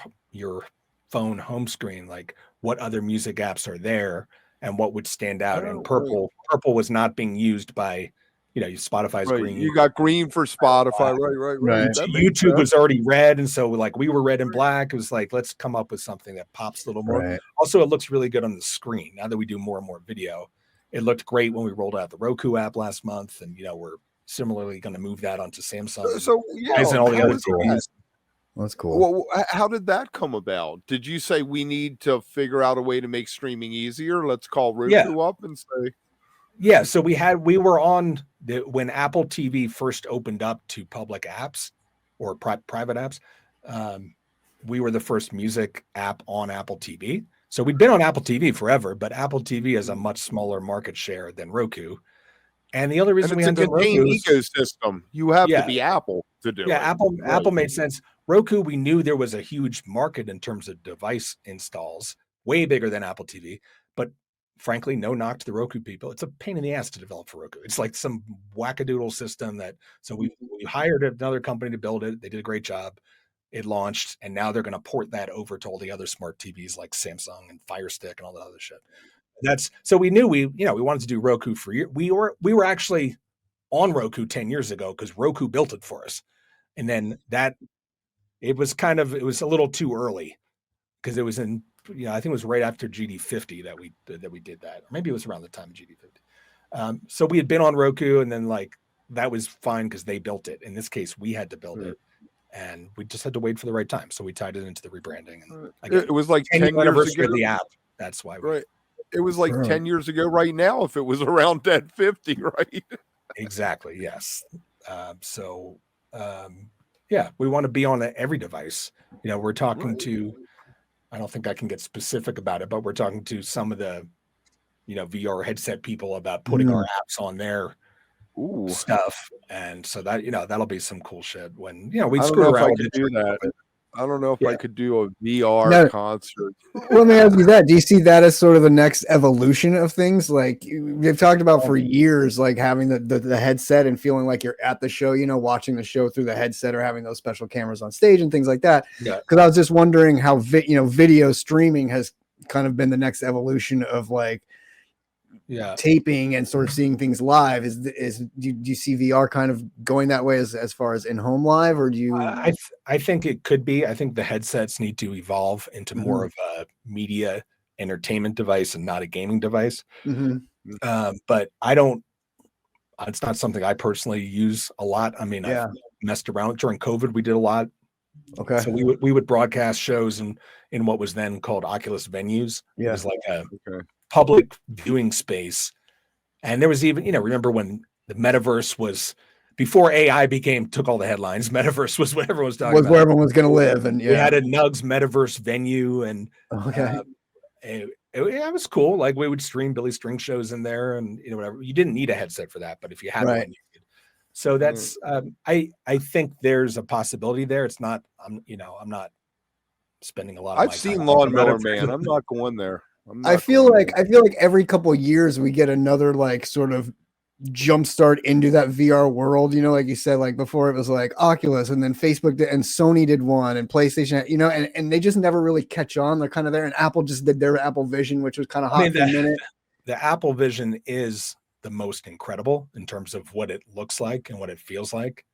phone home screen, like what other music apps are there and what would stand out. And purple was not being used by, Spotify's Right. green. You got green for Spotify. Right. Right. That makes YouTube sense. was already red. And so like we were red and black. It was like, let's come up with something that pops a little more. Right. Also, it looks really good on the screen. Now that we do more and more video, it looked great when we rolled out the Roku app last month. And, we're similarly going to move that onto Samsung. So yeah, and all the how other is TVs. that? That's cool. Well, how did that come about? Did you say we need to figure out a way to make streaming easier? Let's call Roku up and say, yeah. So we were on when Apple TV first opened up to public apps or private apps. We were the first music app on Apple TV. So we'd been on Apple TV forever, but Apple TV has a much smaller market share than Roku. And the other reason we had a contained Roku ecosystem. You have to be Apple to do it. Yeah, Apple made sense. Roku, we knew there was a huge market in terms of device installs, way bigger than Apple TV. But frankly, no knock to the Roku people. It's a pain in the ass to develop for Roku. It's like some wackadoodle system so we hired another company to build it. They did a great job. It launched, and now they're going to port that over to all the other smart TVs like Samsung and Fire Stick and all that other shit. So we knew we wanted to do Roku for years. We were actually on Roku 10 years ago because Roku built it for us. And then it was a little too early because it was I think it was right after GD50 that we did that. Or maybe it was around the time of GD50. So we had been on Roku, and then like that was fine because they built it. In this case, we had to build it, and we just had to wait for the right time. So we tied it into the rebranding. And again, it was like 10 years anniversary ago. of the app. That's why. Right. It was like 10 years ago right now if it was around Dead 50, right? Exactly. Yes. We want to be on every device. We're talking to, I don't think I can get specific about it, but we're talking to some of the, VR headset people about putting our apps on their stuff. And so that, that'll be some cool shit when, we screw around with that. I don't know if I could do a VR concert. Well, let me ask you that. Do you see that as sort of the next evolution of things? Like we've talked about for years, like having the headset and feeling like you're at the show, watching the show through the headset or having those special cameras on stage and things like that. Yeah. Because I was just wondering how video streaming has kind of been the next evolution of like taping and sort of seeing things live. Do you see VR kind of going that way as far as in-home live, or do you? I think it could be. I think the headsets need to evolve into more of a media entertainment device and not a gaming device. But I don't. It's not something I personally use a lot. I mean, I've messed around during COVID. We did a lot. Okay. So we would broadcast shows in what was then called Oculus venues. Yeah. It was like a public viewing space. And there was even, remember when the metaverse was, before AI took all the headlines, metaverse was what everyone was talking about. Was where everyone was going to live. And we had a Nugs metaverse venue, and it was cool. Like we would stream Billy String shows in there and, whatever. You didn't need a headset for that, but if you had one, you could. So that's, I think there's a possibility there. It's not, I'm not spending a lot of I've seen Lawnmower Man. I'm not going there. I feel like every couple of years we get another like sort of jumpstart into that VR world. Like you said, like before it was like Oculus, and then Facebook did, and Sony did one, and PlayStation, and they just never really catch on. They're kind of there, and Apple just did their Apple Vision, which was kind of hot for a minute. The Apple Vision is the most incredible in terms of what it looks like and what it feels like,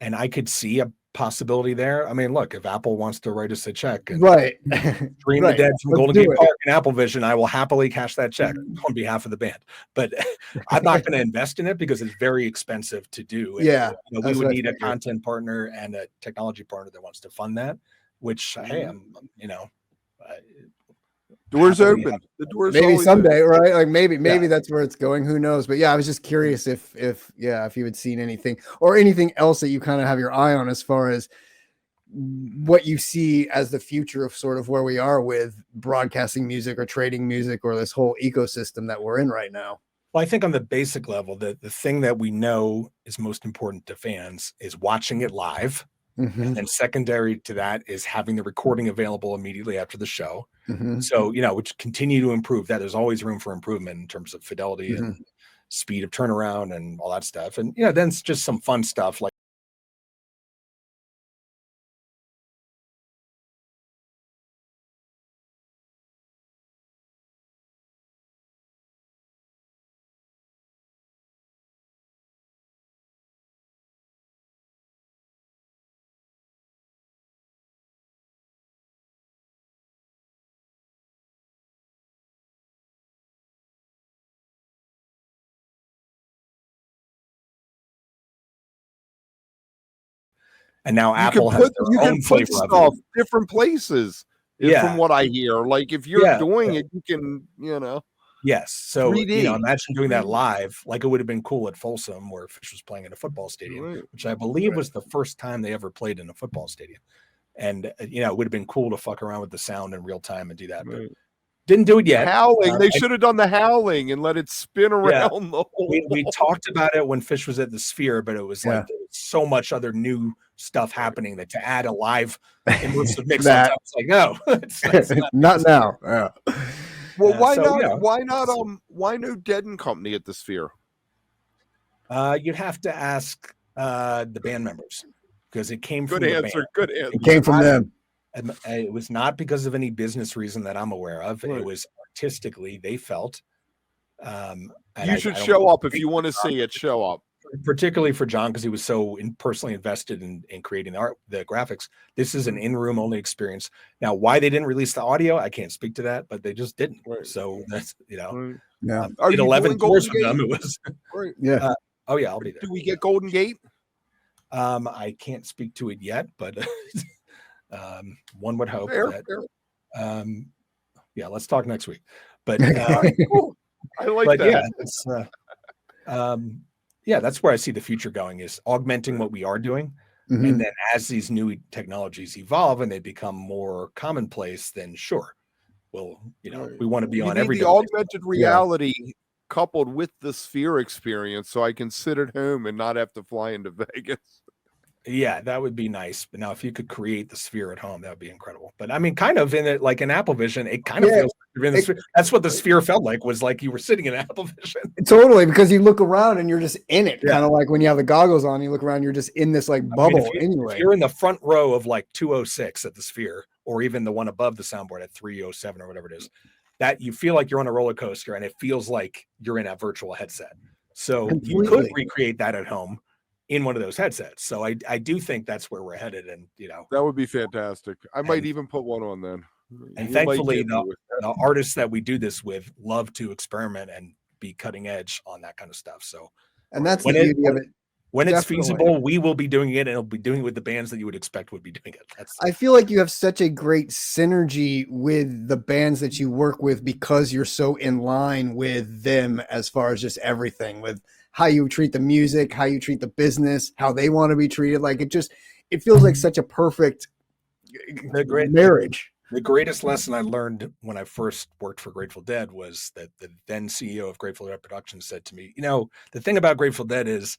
and I could see a possibility there. I mean, look, if Apple wants to write us a check and Dream the Dead from Golden Gate Park and Apple Vision, I will happily cash that check on behalf of the band. But I'm not going to invest in it because it's very expensive to do. And, we would need a content partner and a technology partner that wants to fund that, which doors open. The doors maybe someday, open. Right? Like maybe that's where it's going. Who knows? But I was just curious if you had seen anything or anything else that you kind of have your eye on as far as what you see as the future of sort of where we are with broadcasting music or trading music or this whole ecosystem that we're in right now. Well, I think on the basic level, the thing that we know is most important to fans is watching it live. And then secondary to that is having the recording available immediately after the show. So, which continue to improve that. There's always room for improvement in terms of fidelity and speed of turnaround and all that stuff. And, then it's just some fun stuff like And now You Apple can has put their own flavor of stuff it. different places. Yeah. From what I hear, like if you're doing it, you can, Yes. So, 3D. imagine doing that live. Like it would have been cool at Folsom where Phish was playing in a football stadium, which I believe was the first time they ever played in a football stadium. And, it would have been cool to fuck around with the sound in real time and do that. But didn't do it yet. Howling. They should have done the howling and let it spin around the whole. We talked about it when Phish was at the Sphere, but it was like there was so much other new stuff happening that to add a live immersive mix on top, it's like, no, it's not now. Yeah. Well, why not? Why no Dead and Company at the Sphere? You'd have to ask the band members because it came from Good answer. It came from them. It was not because of any business reason that I'm aware of. It was artistically they felt. You should show up if you want to see it. Show up. Particularly for John, because he was so personally invested in creating the art, the graphics. This is an in-room only experience. Now, why they didn't release the audio, I can't speak to that, but they just didn't. Right. So that's Yeah. Did 11 tours with them. It was right. Yeah. Oh yeah, I'll be there. Do we get Golden Gate? I can't speak to it yet, but one would hope that. Yeah, let's talk next week. But cool. I like that. Yeah, it's that's where I see the future going, is augmenting what we are doing. Mm-hmm. And then as these new technologies evolve and they become more commonplace, then sure, we want to be on every the augmented reality coupled with the Sphere experience, so I can sit at home and not have to fly into Vegas. Yeah, that would be nice. But now if you could create the Sphere at home, that would be incredible. But I mean, kind of in it, like in Apple Vision, it kind of feels like you're in the Sphere. That's what the Sphere felt like, was like you were sitting in Apple Vision. Totally, because you look around and you're just in it. Kind of like when you have the goggles on, you look around, you're just in this like bubble. If you're in the front row of like 206 at the Sphere, or even the one above the soundboard at 307 or whatever it is, that you feel like you're on a roller coaster and it feels like you're in a virtual headset. So you could recreate that at home in one of those headsets. So I do think that's where we're headed. And, that would be fantastic. I might even put one on then. And thankfully the artists that we do this with love to experiment and be cutting edge on that kind of stuff. So, and that's the beauty of it. When it's feasible, we will be doing it, and it'll be doing it with the bands that you would expect would be doing it. I feel like you have such a great synergy with the bands that you work with because you're so in line with them as far as just everything, with how you treat the music, how you treat the business, how they want to be treated. Like it feels like such a perfect marriage. The greatest lesson I learned when I first worked for Grateful Dead was that the then CEO of Grateful Dead Productions said to me, the thing about Grateful Dead is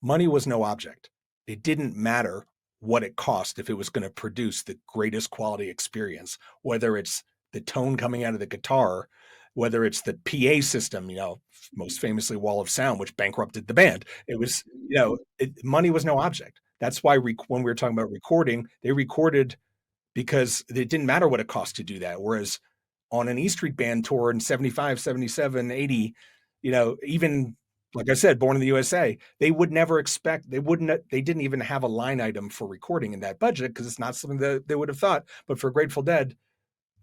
money was no object. It didn't matter what it cost if it was going to produce the greatest quality experience, whether it's the tone coming out of the guitar, whether it's the PA system, most famously Wall of Sound, which bankrupted the band. It was, money was no object. That's why when we were talking about recording, they recorded because it didn't matter what it cost to do that. Whereas on an E Street Band tour in 75, 77, 80, even like I said, Born in the USA, they would never expect, they didn't even have a line item for recording in that budget because it's not something that they would have thought. But for Grateful Dead,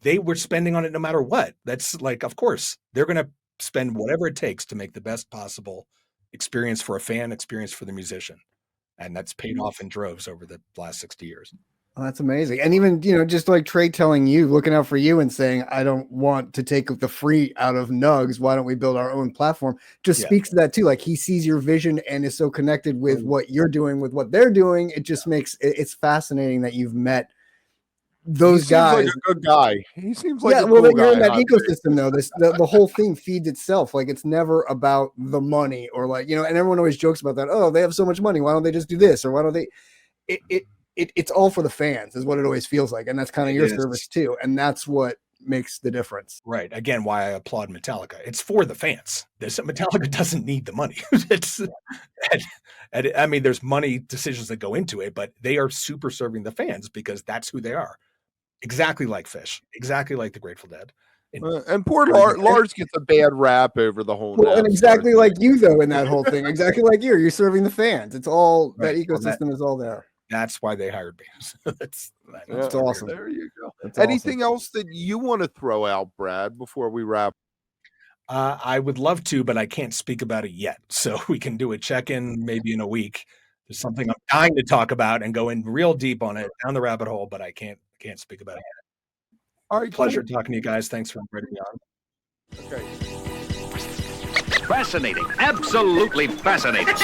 they were spending on it no matter what. That's like, of course, they're going to spend whatever it takes to make the best possible experience for a fan, experience for the musician. And that's paid off in droves over the last 60 years. Oh, that's amazing. And even, just like Trey telling you, looking out for you and saying, I don't want to take the free out of Nugs. Why don't we build our own platform? Just speaks to that too. Like he sees your vision and is so connected with what you're doing, with what they're doing. It just makes it's fascinating that you've met those guys. Like a good guy. He seems like you're in that ecosystem though. The whole thing feeds itself. Like it's never about the money or like, and everyone always jokes about that. Oh, they have so much money. Why don't they just do this? Or why don't they, it's all for the fans is what it always feels like. And that's kind of your service too. And that's what makes the difference. Right. Again, why I applaud Metallica. It's for the fans. Metallica doesn't need the money. I mean, there's money decisions that go into it, but they are super serving the fans because that's who they are. Exactly like Phish, exactly like the Grateful Dead. And poor Lars gets a bad rap over the whole. Well, and exactly like you though in that whole thing. Exactly like you're serving the fans. It's all that ecosystem is all there. That's why they hired me. That's awesome. There you go. Anything else that you want to throw out, Brad, before we wrap? I would love to, but I can't speak about it yet. So we can do a check-in maybe in a week There's something I'm dying to talk about and go in real deep on it, down the rabbit hole, but I can't speak about it. All right, Pleasure talking to you guys. Thanks for inviting me on. Okay. Fascinating. Absolutely fascinating.